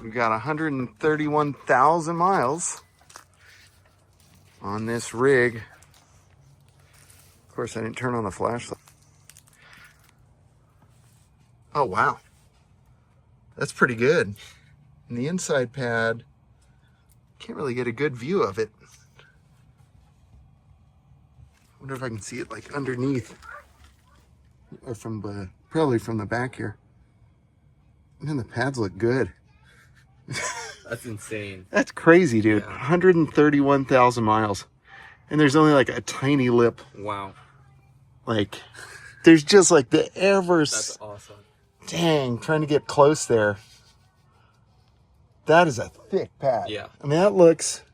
We've got 131,000 miles on this rig. Of course, I didn't turn on the flashlight. Oh, wow. That's pretty good. And the inside pad, can't really get a good view of it. Wonder if I can see it like underneath, or from the, probably from the back here. Man, the pads look good. That's insane. That's crazy, dude. Yeah. 131,000 miles. And there's only like a tiny lip. Wow. Like, there's just like the ever... That's awesome. Dang, trying to get close there. That is a thick pad. Yeah. I mean, that looks...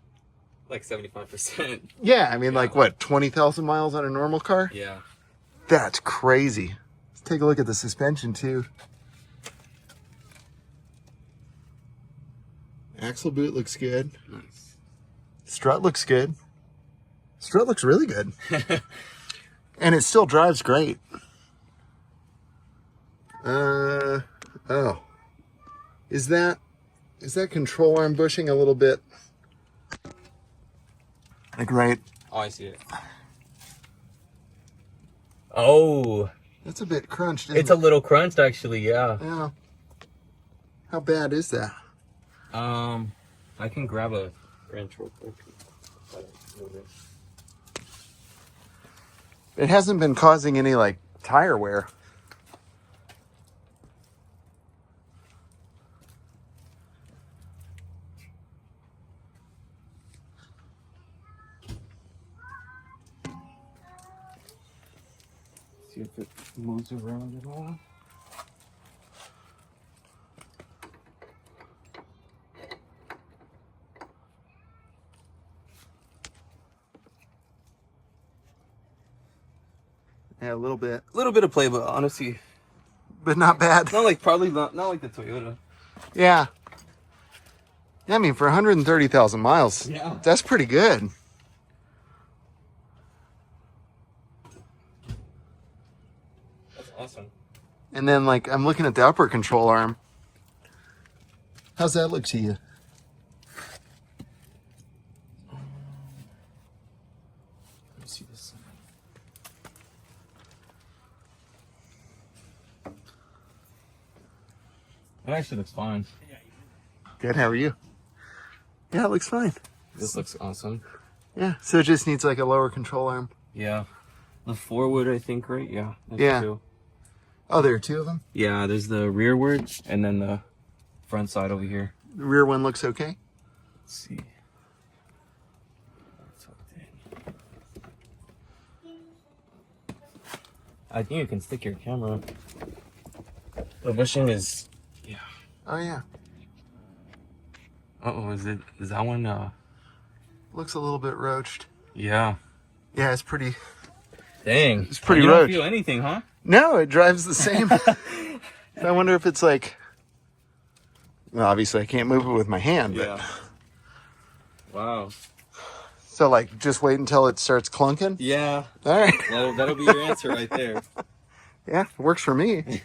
Like 75%. Yeah, I mean, like what, 20,000 miles on a normal car? Yeah. That's crazy. Let's take a look at the suspension too. Axle boot looks good. Nice. Strut looks good. Strut looks really good. And it still drives great. Oh. Is that control arm bushing a little bit? Like right. Oh, I see it. Oh. That's a bit crunched. It's a little crunched, actually, yeah. Yeah. How bad is that? I can grab a wrench real quick. It hasn't been causing any like tire wear. See if it moves around at all. Yeah, a little bit. A little bit of play, but honestly, But not bad. not like not like the Toyota. Yeah. Yeah, I mean, for 130,000 miles, Yeah. that's pretty good. That's awesome. And then, like, I'm looking at the upper control arm. How's that look to you? Let me see this. It actually looks fine. Good, how are you? Yeah, it looks fine. This looks awesome. Yeah, so it just needs like a lower control arm. Yeah. The forward, I think, right? Yeah. There's Yeah. two. Oh, there are two of them? Yeah, there's the rearward and then the front side over here. The rear one looks okay? Let's see. I think you can stick your camera. The bushing is, yeah. Oh, yeah. Uh-oh, is that one, Looks a little bit roached. yeah. Yeah, it's pretty... Dang. It's pretty you roached. don't feel anything, huh? No, it drives the same. I wonder if it's like... Well, obviously I can't move it with my hand, but... Yeah. Wow. So, like, just wait until it starts clunking? Yeah. All right. That'll be your answer right there. Yeah, works for me.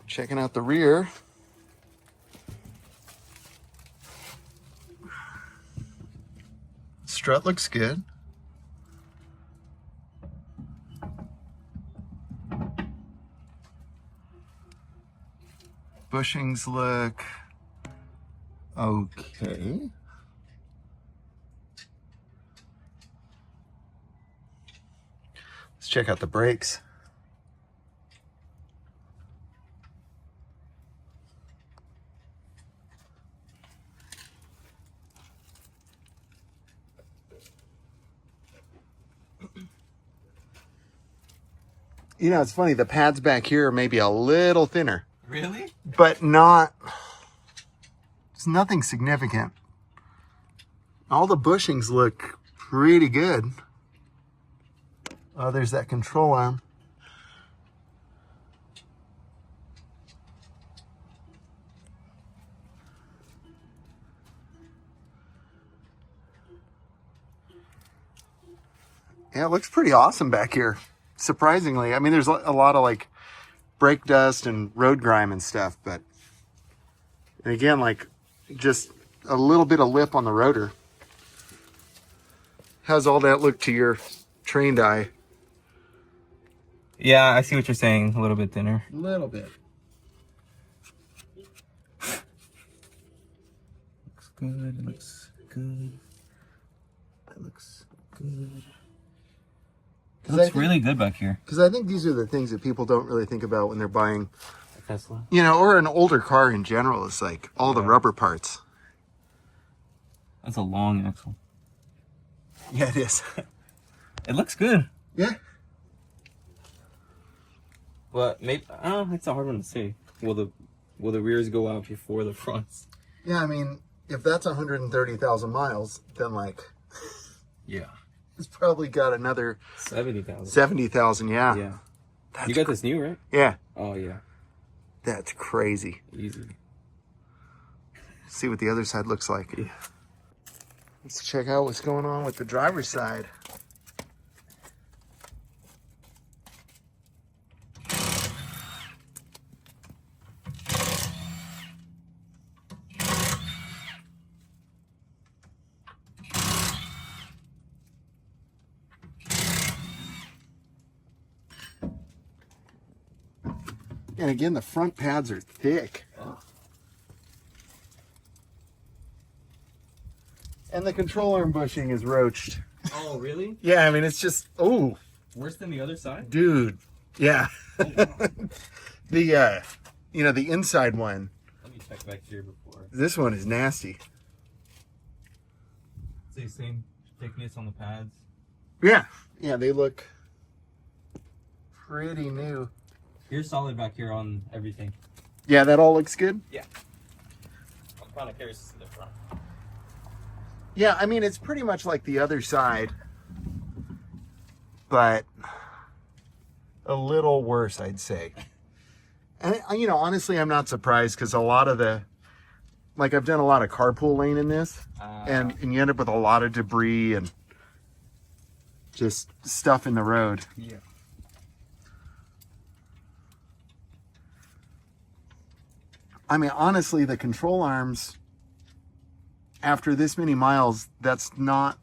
Checking out the rear. Strut looks good. Bushings look okay. Let's check out the brakes. You know, it's funny, the pads back here are maybe a little thinner. Really? But not, it's nothing significant. All the bushings look pretty good. Oh, there's that control arm. Yeah, it looks pretty awesome back here. Surprisingly. I mean, there's a lot of like brake dust and road grime and stuff, but and again, like just a little bit of lip on the rotor. How's all that look to your trained eye? Yeah, I see what you're saying. A little bit thinner. A little bit. Looks good. It looks good. That looks good. It looks really good back here. Because I think these are the things that people don't really think about when they're buying, A Tesla. you know, or an older car in general. Is like all the rubber parts. That's a long axle. Yeah, it is. It looks good. Yeah. But maybe it's a hard one to say. Will the rears go out before the fronts? Yeah, I mean, if that's 130,000 miles, then like Yeah. it's probably got another 70,000. 70,000. Yeah. Yeah. That's You got this new, right? Yeah. Oh yeah. That's crazy. Easy. See what the other side looks like. Yeah. Let's check out what's going on with the driver's side. And again, the front pads are thick. And the control arm bushing is roached. Oh really? Yeah, I mean, it's just, oh, Worse than the other side? dude. Yeah. Oh, wow. The, you know, the inside one, Let me check back here before. this one is nasty. Say same thickness on the pads. Yeah. Yeah, they look pretty new. You're solid back here on everything. Yeah, that all looks good. Yeah. I'm kind of curious to see the front. Yeah, I mean, it's pretty much like the other side, but a little worse, I'd say. And, you know, honestly, I'm not surprised because a lot of the, like, I've done a lot of carpool lane in this, and you end up with a lot of debris and just stuff in the road. Yeah. I mean, honestly, the control arms, after this many miles, that's not,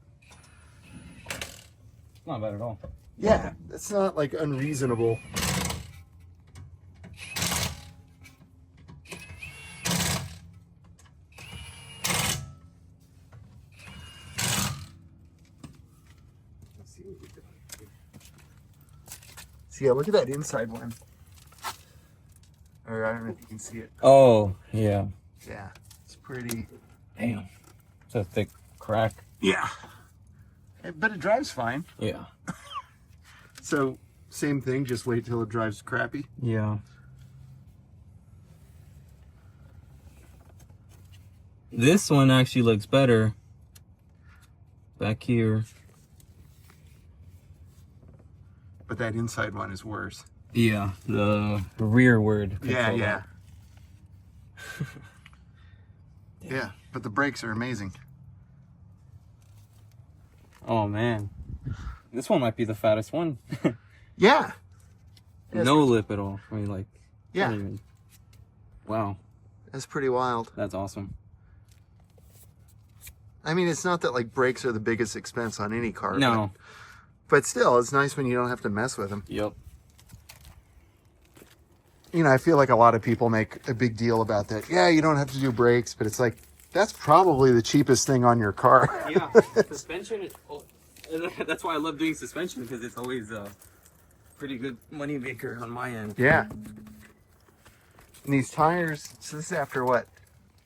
Not bad at all. yeah, that's not like unreasonable. Let's see what we got here. So yeah, look at that inside one. Or I don't know if you can see it. Oh yeah. Yeah, it's pretty. Damn. It's a thick crack. Yeah. But it drives fine. Yeah. So same thing, just wait till it drives crappy. Yeah. This one actually looks better. Back here. But that inside one is worse. Yeah, the rearward. Yeah, control. yeah. Yeah, but the brakes are amazing. Oh man, this one might be the fattest one. Yeah. No lip at all. I mean, like, Yeah. not even- Wow, That's pretty wild. that's awesome. I mean, it's not that like brakes are the biggest expense on any car. No. But still, it's nice when you don't have to mess with them. Yep. You know, I feel like a lot of people make a big deal about that. Yeah, you don't have to do brakes, but it's like, that's probably the cheapest thing on your car. Yeah, suspension is. That's why I love doing suspension, because it's always a pretty good money maker on my end. Yeah. And these tires, so this is after what?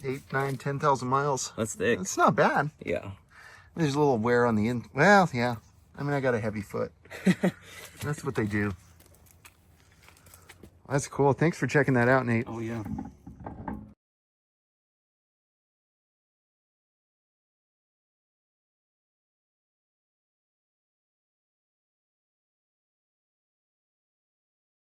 8, 9, 10,000 miles. That's thick. It's not bad. Yeah. There's a little wear on the end. Well, yeah. I mean, I got a heavy foot. That's what they do. That's cool. Thanks for checking that out, Nate. Oh yeah.